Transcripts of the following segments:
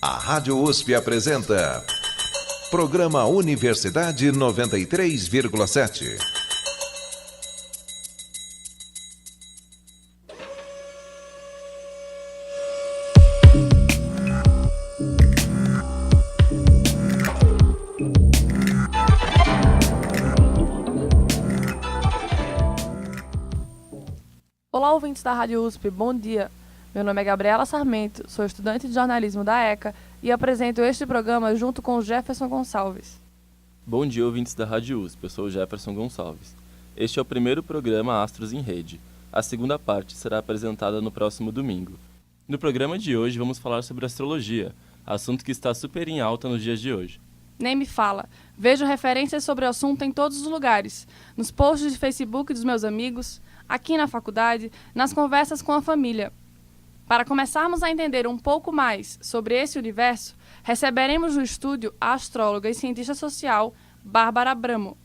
A Rádio USP apresenta Programa Universidade 93,7. Olá, ouvintes da Rádio USP, bom dia. Meu nome é Gabriela Sarmento, sou estudante de jornalismo da ECA e apresento este programa junto com o Jefferson Gonçalves. Bom dia, ouvintes da Rádio USP, eu sou o Jefferson Gonçalves. Este é o primeiro programa Astros em Rede. A segunda parte será apresentada no próximo domingo. No programa de hoje vamos falar sobre astrologia, assunto que está super em alta nos dias de hoje. Nem me fala, vejo referências sobre o assunto em todos os lugares, nos posts de Facebook dos meus amigos, aqui na faculdade, nas conversas com a família. Para começarmos a entender um pouco mais sobre esse universo, receberemos no estúdio a astróloga e cientista social Bárbara Abramo.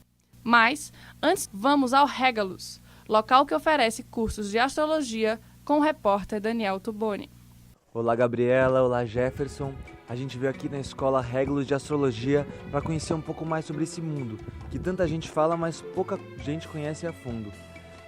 Mas, antes, vamos ao Régalos, local que oferece cursos de astrologia com o repórter Daniel Tuboni. Olá, Gabriela. Olá, Jefferson. A gente veio aqui na escola Régalos de Astrologia para conhecer um pouco mais sobre esse mundo, que tanta gente fala, mas pouca gente conhece a fundo.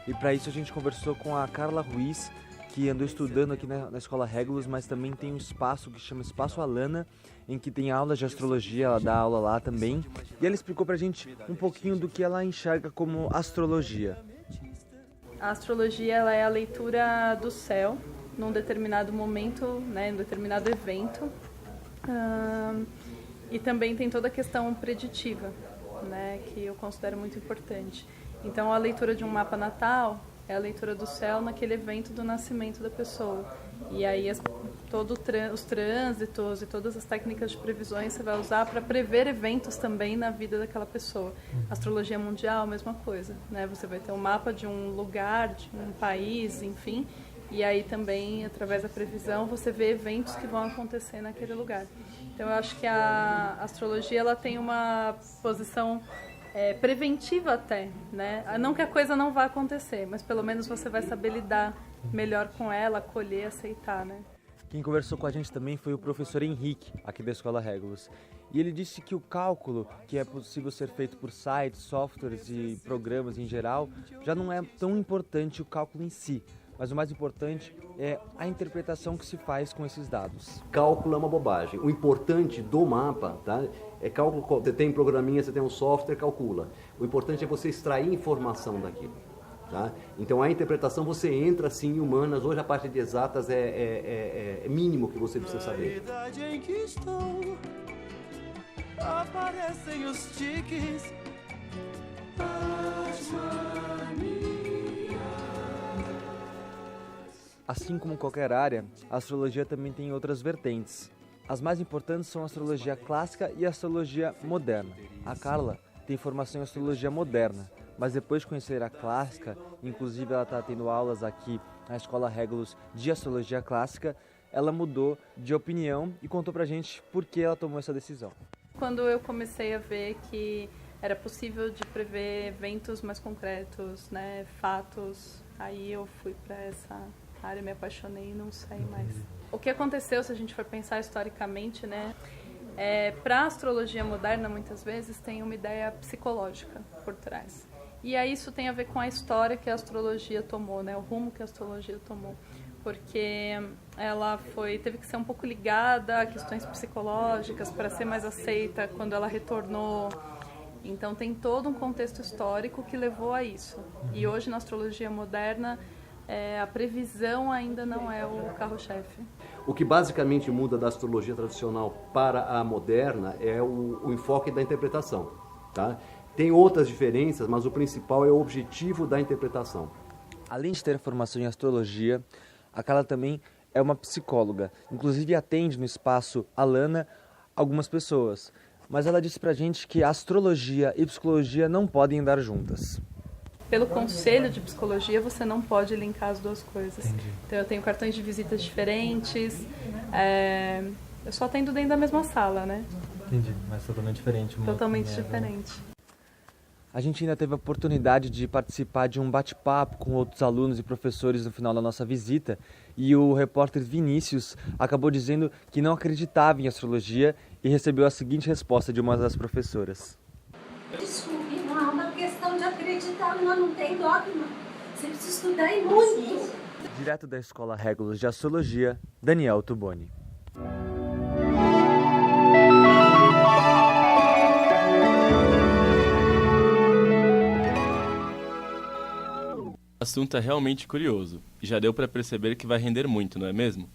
E para isso a gente conversou com a Carla Ruiz, que andou estudando aqui na escola Régalos, mas também tem um espaço que chama Espaço Alana, em que tem aulas de astrologia, ela dá aula lá também. E ela explicou pra gente um pouquinho do que ela enxerga como astrologia. A astrologia ela é a leitura do céu num determinado momento, né, num determinado evento. E também tem toda a questão preditiva, né, que eu considero muito importante. Então, a leitura de um mapa natal é a leitura do céu naquele evento do nascimento da pessoa. E aí, os trânsitos e todas as técnicas de previsões você vai usar para prever eventos também na vida daquela pessoa. Astrologia mundial, a mesma coisa, né? Você vai ter um mapa de um lugar, de um país, enfim. E aí também, através da previsão, você vê eventos que vão acontecer naquele lugar. Então, eu acho que a astrologia ela tem uma posição preventiva até, né? Não que a coisa não vá acontecer, mas pelo menos você vai saber lidar melhor com ela, acolher, aceitar, né? Quem conversou com a gente também foi o professor Henrique, aqui da Escola Régalos. E ele disse que o cálculo, que é possível ser feito por sites, softwares e programas em geral, já não é tão importante o cálculo em si. Mas o mais importante é a interpretação que se faz com esses dados. Cálculo é uma bobagem. O importante do mapa, tá, é cálculo. Você tem programinha, você tem um software, calcula. O importante é você extrair informação daquilo. Tá? Então a interpretação você entra sim em humanas. Hoje a parte de exatas é mínimo que você precisa saber. Na idade em que estou, aparecem os tiques, as manias. Assim como qualquer área, a astrologia também tem outras vertentes. As mais importantes são a astrologia clássica e a astrologia moderna. A Carla tem formação em astrologia moderna, mas depois de conhecer a clássica, inclusive ela está tendo aulas aqui na Escola Régalos de astrologia clássica, ela mudou de opinião e contou pra gente por que ela tomou essa decisão. Quando eu comecei a ver que era possível de prever eventos mais concretos, né, fatos, aí eu fui para essa área, me apaixonei e não saí mais. O que aconteceu, se a gente for pensar historicamente, né, para a astrologia moderna, muitas vezes, tem uma ideia psicológica por trás. E aí isso tem a ver com a história que a astrologia tomou, né, o rumo que a astrologia tomou. Porque ela teve que ser um pouco ligada a questões psicológicas para ser mais aceita quando ela retornou. Então tem todo um contexto histórico que levou a isso. E hoje na astrologia moderna, a previsão ainda não é o carro-chefe. O que basicamente muda da astrologia tradicional para a moderna é o enfoque da interpretação. Tá? Tem outras diferenças, mas o principal é o objetivo da interpretação. Além de ter formação em astrologia, a Carla também é uma psicóloga. Inclusive atende no espaço Alana algumas pessoas. Mas ela disse pra gente que astrologia e psicologia não podem andar juntas. Pelo conselho de psicologia, você não pode linkar as duas coisas. Entendi. Então, eu tenho cartões de visitas diferentes. Eu só atendo dentro da mesma sala, né? Entendi, mas totalmente diferente. Totalmente diferente. A gente ainda teve a oportunidade de participar de um bate-papo com outros alunos e professores no final da nossa visita, e o repórter Vinícius acabou dizendo que não acreditava em astrologia e recebeu a seguinte resposta de uma das professoras. Desculpe, não é uma questão de acreditar, não tem dogma. Você precisa estudar e muito. Direto da Escola Regulus de Astrologia, Daniel Tuboni. O assunto é realmente curioso e já deu para perceber que vai render muito, não é mesmo?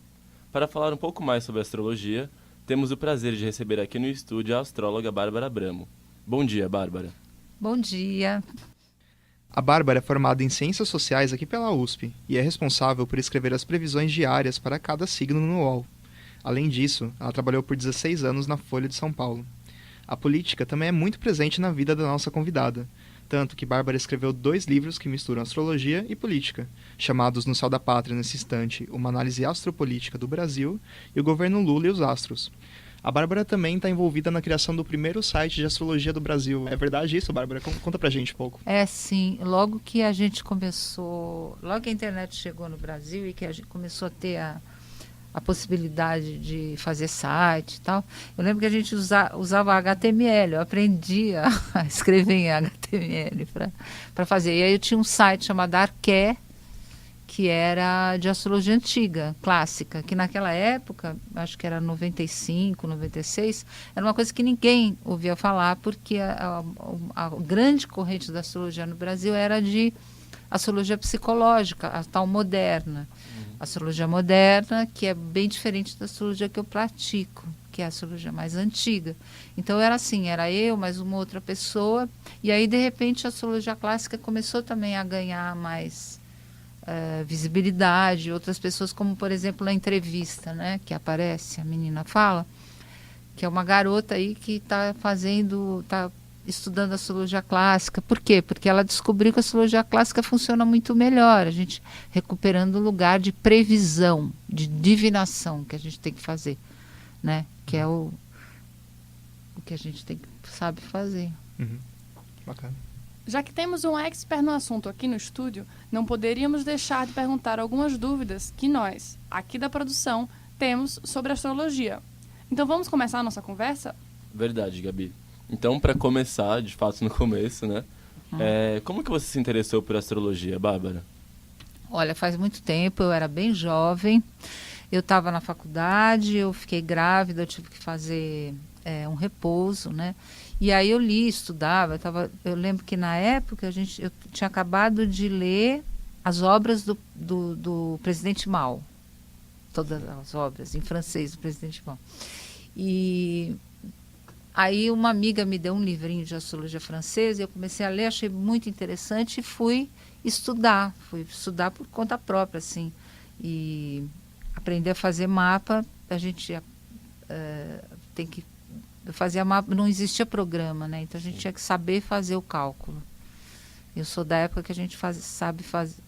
Para falar um pouco mais sobre astrologia, temos o prazer de receber aqui no estúdio a astróloga Bárbara Abramo. Bom dia, Bárbara. Bom dia. A Bárbara é formada em Ciências Sociais aqui pela USP e é responsável por escrever as previsões diárias para cada signo no UOL. Além disso, ela trabalhou por 16 anos na Folha de São Paulo. A política também é muito presente na vida da nossa convidada, tanto que Bárbara escreveu 2 livros que misturam astrologia e política, chamados No Céu da Pátria nesse instante, Uma Análise Astropolítica do Brasil e O Governo Lula e os Astros. A Bárbara também está envolvida na criação do primeiro site de astrologia do Brasil. É verdade isso, Bárbara? Conta pra gente um pouco. É, sim. Logo que a gente começou, logo que a internet chegou no Brasil e que a gente começou a ter a possibilidade de fazer site e tal, eu lembro que a gente usava HTML. Eu aprendi a escrever em HTML para fazer. E aí eu tinha um site chamado Arqué, que era de astrologia antiga, clássica, que naquela época, acho que era 95, 96, era uma coisa que ninguém ouvia falar, porque a grande corrente da astrologia no Brasil era de astrologia psicológica, a tal moderna. Astrologia moderna, que é bem diferente da astrologia que eu pratico, que é a astrologia mais antiga. Então era assim, era eu, mais uma outra pessoa, e aí de repente a astrologia clássica começou também a ganhar mais visibilidade, outras pessoas, como por exemplo na entrevista, né, que aparece, a menina fala, que é uma garota aí que está estudando astrologia clássica. Por quê? Porque ela descobriu que a astrologia clássica funciona muito melhor, a gente recuperando o lugar de previsão, de divinação que a gente tem que fazer, né, que é o que a gente sabe fazer. Bacana. Já que temos um expert no assunto aqui no estúdio, não poderíamos deixar de perguntar algumas dúvidas que nós, aqui da produção, temos sobre astrologia. Então vamos começar a nossa conversa? Verdade, Gabi. Então, para começar, de fato no começo, né? Como que você se interessou por astrologia, Bárbara? Olha, faz muito tempo, eu era bem jovem, eu estava na faculdade, eu fiquei grávida, eu tive que fazer um repouso, né? E aí eu li, estudava, eu lembro que na época eu tinha acabado de ler as obras do Presidente Mao, todas as obras em francês do Presidente Mao. E aí uma amiga me deu um livrinho de astrologia francesa, e eu comecei a ler, achei muito interessante e fui estudar por conta própria, assim, e aprender a fazer mapa. A gente tem que eu fazia mapa, não existia programa, né? Então a gente tinha que saber fazer o cálculo. Eu sou da época que a gente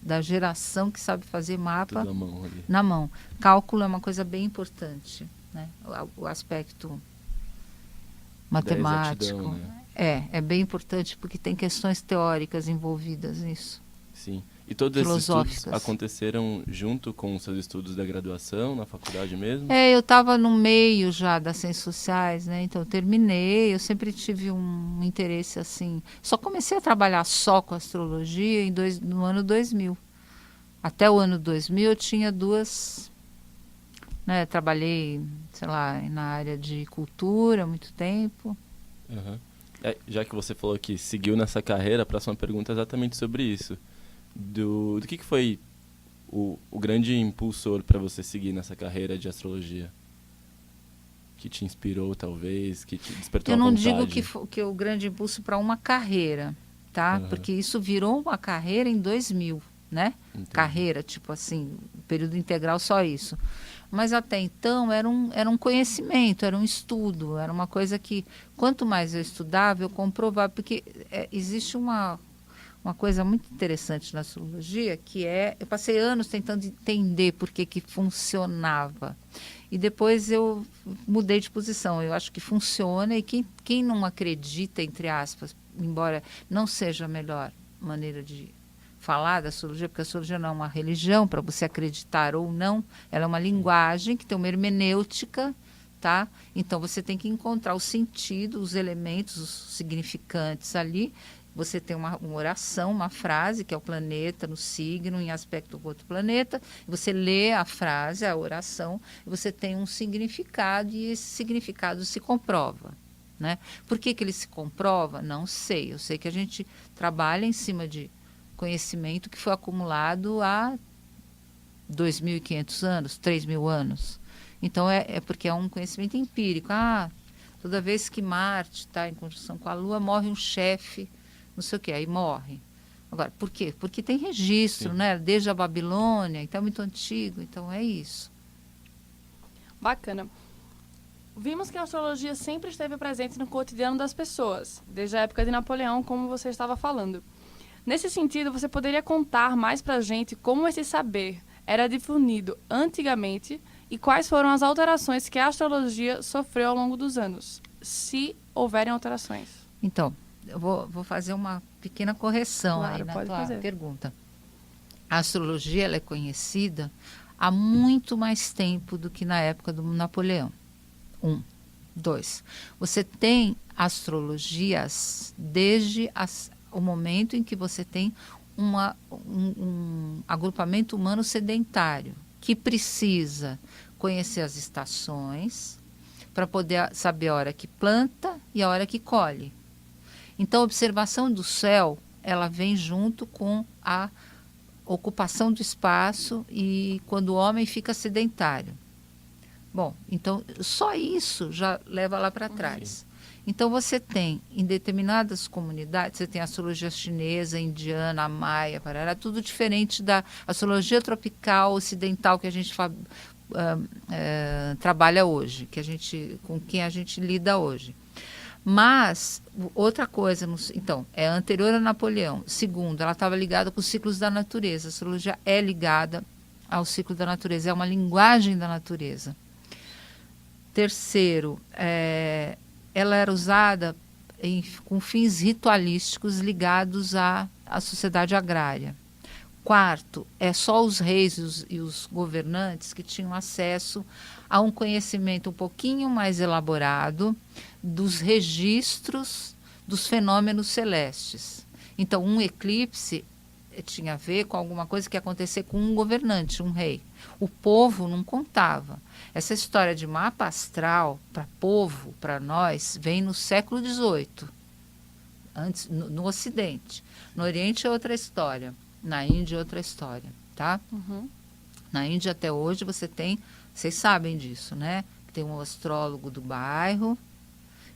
da geração que sabe fazer mapa tudo à mão ali. Na mão. Cálculo é uma coisa bem importante, né? O aspecto matemático. Exatidão, né? É bem importante porque tem questões teóricas envolvidas nisso. Sim. E todos esses estudos aconteceram junto com os seus estudos da graduação, na faculdade mesmo? Eu estava no meio já das ciências sociais, né? Então eu terminei, eu sempre tive um interesse assim. Só comecei a trabalhar só com astrologia no ano 2000. Até o ano 2000 eu tinha 2, né? Trabalhei, sei lá, na área de cultura há muito tempo. Uhum. Já que você falou que seguiu nessa carreira, a próxima pergunta é exatamente sobre isso. Do que foi o grande impulsor para você seguir nessa carreira de astrologia? Que te inspirou, talvez, que te despertou a vontade? Eu não digo que o grande impulso para uma carreira, tá? Uhum. Porque isso virou uma carreira em 2000, né? Entendi. Carreira, tipo assim, período integral, só isso. Mas até então era um conhecimento, era um estudo, era uma coisa que, quanto mais eu estudava, eu comprovava, porque existe uma coisa muito interessante na astrologia, que eu passei anos tentando entender por que funcionava. E depois eu mudei de posição. Eu acho que funciona, e quem não acredita, entre aspas, embora não seja a melhor maneira de falar da astrologia, porque a astrologia não é uma religião para você acreditar ou não, ela é uma linguagem que tem uma hermenêutica, tá? Então você tem que encontrar o sentido, os elementos, os significantes ali. Você tem uma oração, uma frase, que é o planeta no signo, em aspecto com outro planeta. Você lê a frase, a oração, e você tem um significado, e esse significado se comprova. Né? Por que ele se comprova? Não sei. Eu sei que a gente trabalha em cima de conhecimento que foi acumulado há 2.500 anos, 3.000 anos. Então, é porque é um conhecimento empírico. Toda vez que Marte está em conjunção com a Lua, morre um chefe, não sei o que, aí morre. Agora, por quê? Porque tem registro, né? Desde a Babilônia, então é muito antigo, então é isso. Bacana. Vimos que a astrologia sempre esteve presente no cotidiano das pessoas, desde a época de Napoleão, como você estava falando. Nesse sentido, você poderia contar mais para a gente como esse saber era difundido antigamente e quais foram as alterações que a astrologia sofreu ao longo dos anos, se houverem alterações? Então, eu vou fazer uma pequena correção aí na tua pergunta. A astrologia ela é conhecida há muito mais tempo do que na época do Napoleão. 1. 2. Você tem astrologias desde o momento em que você tem um agrupamento humano sedentário, que precisa conhecer as estações para poder saber a hora que planta e a hora que colhe. Então, a observação do céu, ela vem junto com a ocupação do espaço e quando o homem fica sedentário. Bom, então, só isso já leva lá para trás. Então, você tem, em determinadas comunidades, você tem a astrologia chinesa, indiana, a maia, parará, tudo diferente da astrologia tropical ocidental que a gente trabalha hoje, com quem a gente lida hoje. Mas, outra coisa, então, é anterior a Napoleão. Segundo, ela estava ligada com os ciclos da natureza. A astrologia é ligada ao ciclo da natureza, é uma linguagem da natureza. Terceiro, ela era usada com fins ritualísticos ligados à sociedade agrária. Quarto, é só os reis e os governantes que tinham acesso a um conhecimento um pouquinho mais elaborado dos registros dos fenômenos celestes. Então, um eclipse tinha a ver com alguma coisa que ia acontecer com um governante, um rei. O povo não contava. Essa história de mapa astral para povo, para nós, vem no século XVIII, antes, no Ocidente. No Oriente é outra história. Na Índia é outra história, tá? Uhum. Na Índia até hoje vocês sabem disso, né? Tem um astrólogo do bairro,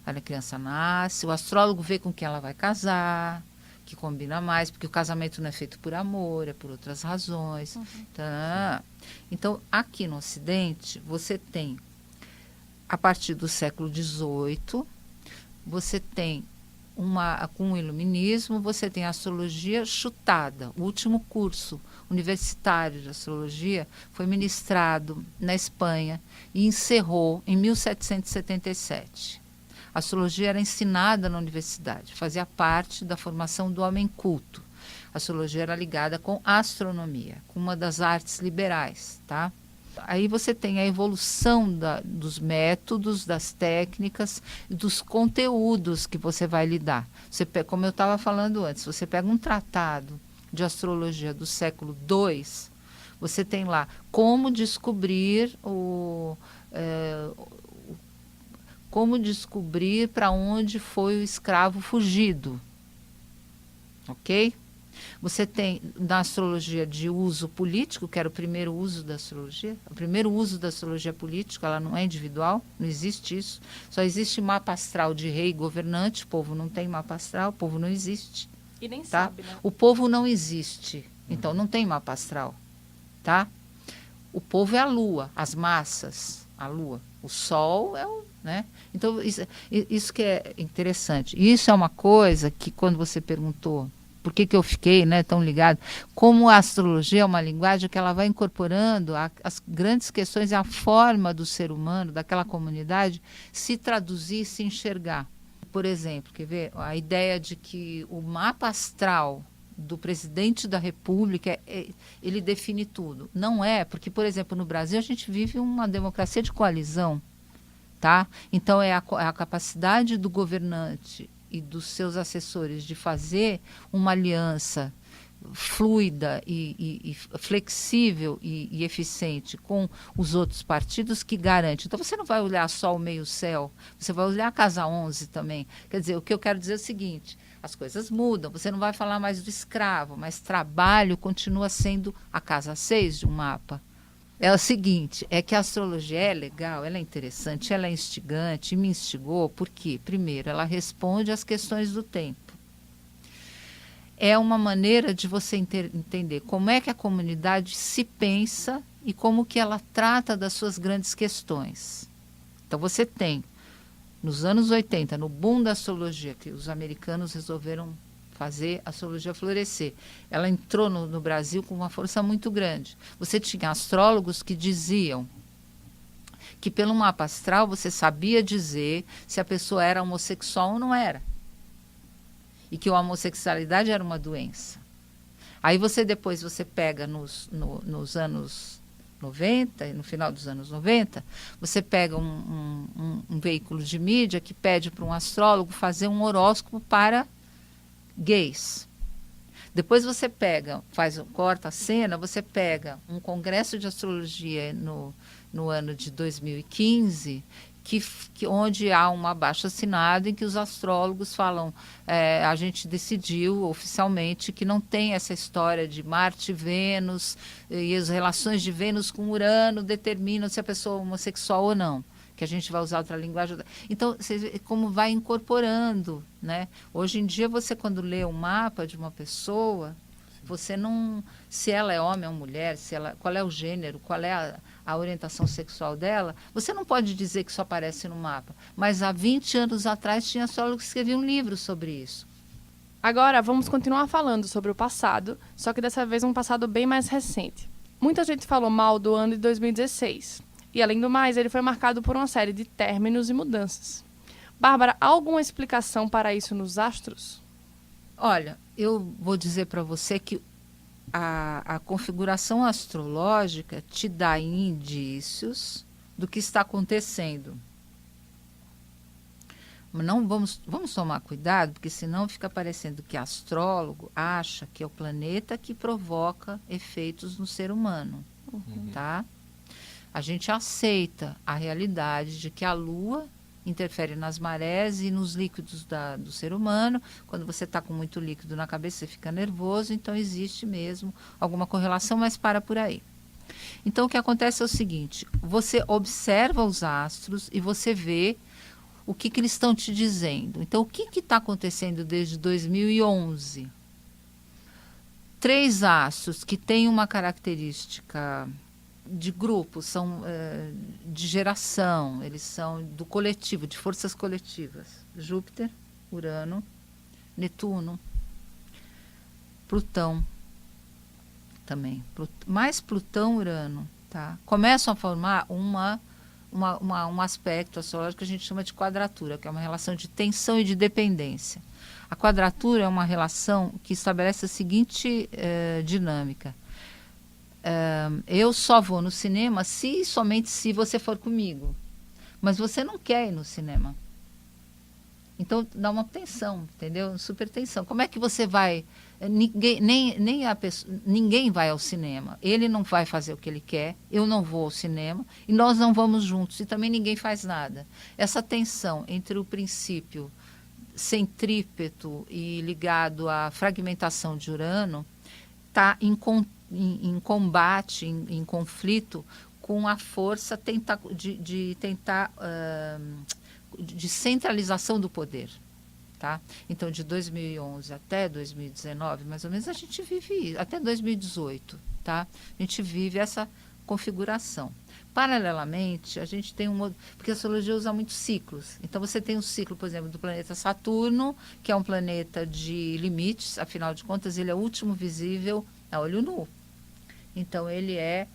a criança nasce, o astrólogo vê com quem ela vai casar, que combina mais, porque o casamento não é feito por amor, é por outras razões. Uhum. Tá? Então, aqui no Ocidente, você tem, a partir do século XVIII, você tem com o iluminismo, você tem a astrologia chutada. O último curso universitário de astrologia foi ministrado na Espanha e encerrou em 1777. A astrologia era ensinada na universidade, fazia parte da formação do homem culto. A astrologia era ligada com a astronomia, com uma das artes liberais, tá? Aí você tem a evolução dos métodos, das técnicas e dos conteúdos que você vai lidar. Como eu estava falando antes, você pega um tratado de astrologia do século II, você tem lá como descobrir para onde foi o escravo fugido. Ok? Você tem na astrologia de uso político, que era o primeiro uso da astrologia. O primeiro uso da astrologia política, ela não é individual, não existe isso. Só existe mapa astral de rei e governante, o povo não tem mapa astral, o povo não existe. E nem tá? sabe, né? O povo não existe, então não tem mapa astral, tá? O povo é a lua, as massas, a lua. O sol é o... Né? Então, isso que é interessante. Isso é uma coisa que, quando você perguntou por que eu fiquei, né, tão ligado, como a astrologia é uma linguagem que ela vai incorporando as grandes questões e a forma do ser humano, daquela comunidade, se traduzir, se enxergar. Por exemplo, quer ver? A ideia de que o mapa astral do presidente da República, ele define tudo. Não é, porque, por exemplo, no Brasil a gente vive uma democracia de coalizão, tá? Então é a capacidade do governante e dos seus assessores de fazer uma aliança fluida e flexível e eficiente com os outros partidos que garante. Então você não vai olhar só o meio-céu, você vai olhar a Casa 11 também. Quer dizer, o que eu quero dizer é o seguinte: as coisas mudam, você não vai falar mais do escravo, mas trabalho continua sendo a Casa 6 de um mapa. É o seguinte, é que a astrologia é legal, ela é interessante, ela é instigante, e me instigou porque, primeiro, ela responde às questões do tempo. É uma maneira de você entender como é que a comunidade se pensa e como que ela trata das suas grandes questões. Então você tem, nos anos 80, no boom da astrologia, que os americanos resolveram fazer a astrologia florescer, ela entrou no Brasil com uma força muito grande. Você tinha astrólogos que diziam que pelo mapa astral você sabia dizer se a pessoa era homossexual ou não era. E que a homossexualidade era uma doença. Aí depois você pega nos anos 90, no final dos anos 90, você pega um veículo de mídia que pede para um astrólogo fazer um horóscopo para gays. Depois você pega, corta a cena, você pega um congresso de astrologia no ano de 2015, onde há um abaixo-assinado em que os astrólogos falam, a gente decidiu oficialmente que não tem essa história de Marte e Vênus, e as relações de Vênus com Urano determinam se a pessoa é homossexual ou não, que a gente vai usar outra linguagem. Então, você vê como vai incorporando, né? Hoje em dia, você quando lê um mapa de uma pessoa, você não... Se ela é homem ou mulher, qual é o gênero, qual é a orientação sexual dela, você não pode dizer que só aparece no mapa. Mas há 20 anos atrás tinha astrólogos que escreviam um livro sobre isso. Agora, vamos continuar falando sobre o passado, só que dessa vez um passado bem mais recente. Muita gente falou mal do ano de 2016. E, além do mais, ele foi marcado por uma série de términos e mudanças. Bárbara, há alguma explicação para isso nos astros? Olha, eu vou dizer para você que a configuração astrológica te dá indícios do que está acontecendo. Mas não vamos tomar cuidado, porque senão fica parecendo que astrólogo acha que é o planeta que provoca efeitos no ser humano, tá? A gente aceita a realidade de que a Lua interfere nas marés e nos líquidos do ser humano. Quando você está com muito líquido na cabeça, você fica nervoso, então existe mesmo alguma correlação, mas para por aí. Então, o que acontece é o seguinte, você observa os astros e você vê o que eles estão te dizendo. Então, o que está acontecendo desde 2011? 3 astros que têm uma característica de grupo, são de geração, eles são do coletivo, de forças coletivas. Júpiter, Urano, Netuno, Plutão também. Mais Plutão, Urano, tá? Começam a formar um aspecto astrológico que a gente chama de quadratura, que é uma relação de tensão e de dependência. A quadratura é uma relação que estabelece a seguinte dinâmica. Eu só vou no cinema somente se você for comigo. Mas você não quer ir no cinema. Então dá uma tensão, entendeu? Super tensão. Como é que você vai... Ninguém vai ao cinema. Ele não vai fazer o que ele quer, eu não vou ao cinema, e nós não vamos juntos, e também ninguém faz nada. Essa tensão entre o princípio centrípeto e ligado à fragmentação de Urano está em combate, em conflito com a força de centralização do poder. Tá? Então, de 2011 até 2019, mais ou menos, a gente vive isso, até 2018, tá? A gente vive essa configuração. Paralelamente, a gente tem porque a astrologia usa muitos ciclos. Então, você tem um ciclo, por exemplo, do planeta Saturno, que é um planeta de limites, afinal de contas, ele é o último visível a olho nu. Então, ele é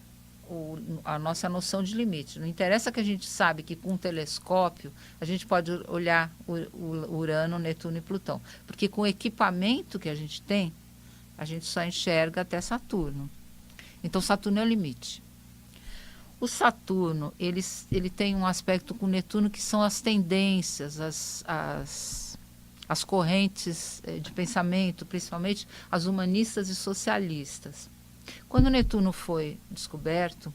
a nossa noção de limite. Não interessa que a gente sabe que com um telescópio a gente pode olhar o Urano, Netuno e Plutão. Porque com o equipamento que a gente tem, a gente só enxerga até Saturno. Então, Saturno é o limite. O Saturno, ele tem um aspecto com Netuno que são as tendências, as correntes de pensamento, principalmente as humanistas e socialistas. Quando Netuno foi descoberto,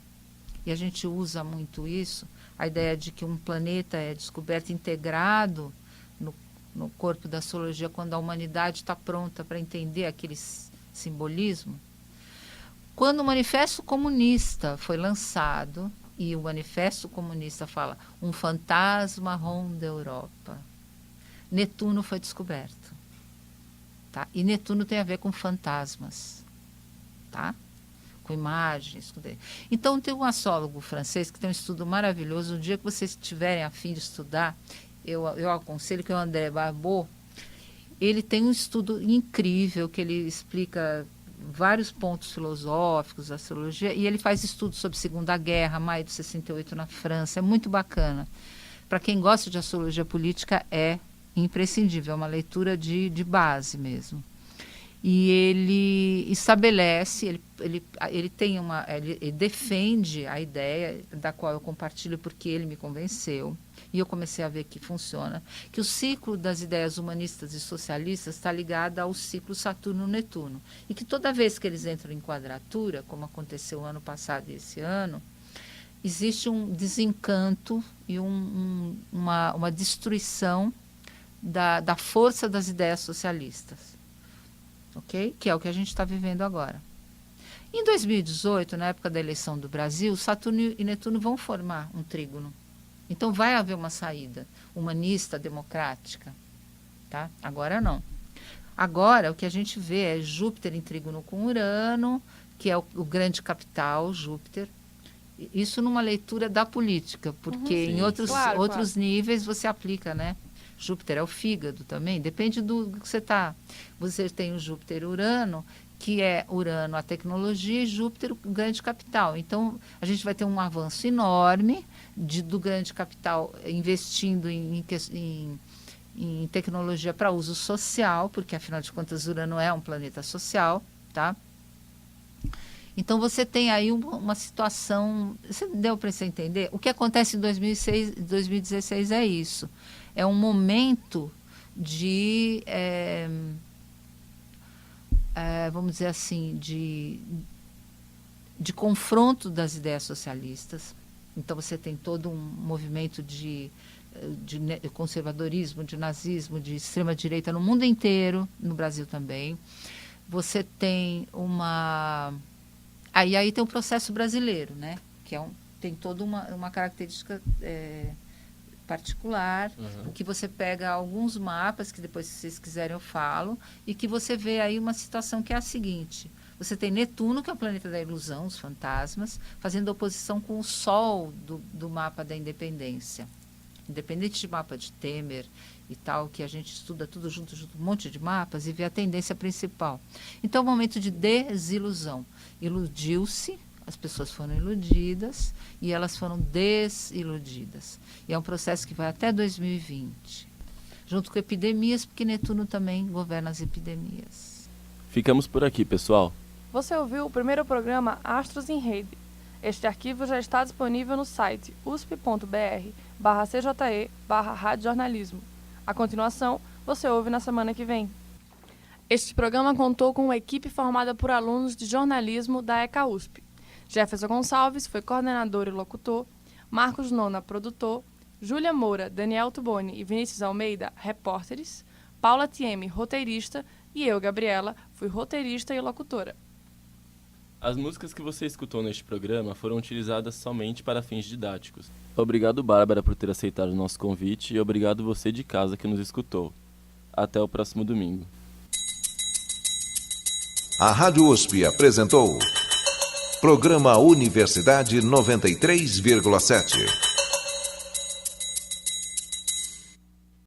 e a gente usa muito isso, a ideia de que um planeta é descoberto integrado no corpo da astrologia, quando a humanidade está pronta para entender aquele simbolismo. Quando o Manifesto Comunista foi lançado, e o Manifesto Comunista fala um fantasma ronda a Europa, Netuno foi descoberto. Tá? E Netuno tem a ver com fantasmas. Tá? Com imagens. Então, tem um astrólogo francês que tem um estudo maravilhoso. No dia que vocês tiverem a fim de estudar, eu aconselho, que é o André Barbeau. Ele tem um estudo incrível, que ele explica vários pontos filosóficos da astrologia, e ele faz estudos sobre Segunda Guerra, maio de 68 na França. É muito bacana. Para quem gosta de astrologia política, é imprescindível, é uma leitura de base mesmo. E ele estabelece, ele defende a ideia, da qual eu compartilho porque ele me convenceu, e eu comecei a ver que funciona, que o ciclo das ideias humanistas e socialistas está ligado ao ciclo Saturno-Netuno, e que toda vez que eles entram em quadratura, como aconteceu ano passado e esse ano, existe um desencanto e uma destruição da força das ideias socialistas. Okay? Que é o que a gente está vivendo agora. Em 2018, na época da eleição do Brasil, Saturno e Netuno vão formar um trígono. Então vai haver uma saída humanista, democrática. Tá? Agora não. Agora o que a gente vê é Júpiter em trígono com Urano, que é o grande capital, Júpiter. Isso numa leitura da política, porque em outros níveis você aplica, né? Júpiter é o fígado também, depende do que você está. Você tem o Júpiter e Urano, que é Urano a tecnologia e Júpiter o grande capital. Então, a gente vai ter um avanço enorme do grande capital investindo em tecnologia para uso social, porque, afinal de contas, Urano é um planeta social, tá? Então, você tem aí uma situação... Você deu para você entender? O que acontece em 2016 é isso. É um momento de, vamos dizer assim, de confronto das ideias socialistas. Então, você tem todo um movimento de conservadorismo, de nazismo, de extrema-direita no mundo inteiro, no Brasil também. Você tem Aí tem o processo brasileiro, né? Que tem toda uma característica particular, que você pega alguns mapas, que depois, se vocês quiserem, eu falo, e que você vê aí uma situação que é a seguinte: você tem Netuno, que é o planeta da ilusão, os fantasmas, fazendo oposição com o Sol do mapa da independência. Independente de mapa de Temer e tal, que a gente estuda tudo junto, um monte de mapas, e vê a tendência principal. Então, é um momento de desilusão. Iludiu-se, as pessoas foram iludidas e elas foram desiludidas. E é um processo que vai até 2020, junto com epidemias, porque Netuno também governa as epidemias. Ficamos por aqui, pessoal. Você ouviu o primeiro programa Astros em Rede. Este arquivo já está disponível no site usp.br/cje/radiojornalismo. A continuação, você ouve na semana que vem. Este programa contou com uma equipe formada por alunos de jornalismo da ECA USP. Jefferson Gonçalves foi coordenador e locutor, Marcos Nona, produtor, Júlia Moura, Daniel Tuboni e Vinícius Almeida, repórteres, Paula Thieme, roteirista, e eu, Gabriela, fui roteirista e locutora. As músicas que você escutou neste programa foram utilizadas somente para fins didáticos. Obrigado, Bárbara, por ter aceitado o nosso convite, e obrigado você de casa que nos escutou. Até o próximo domingo. A Rádio USP apresentou Programa Universidade 93,7.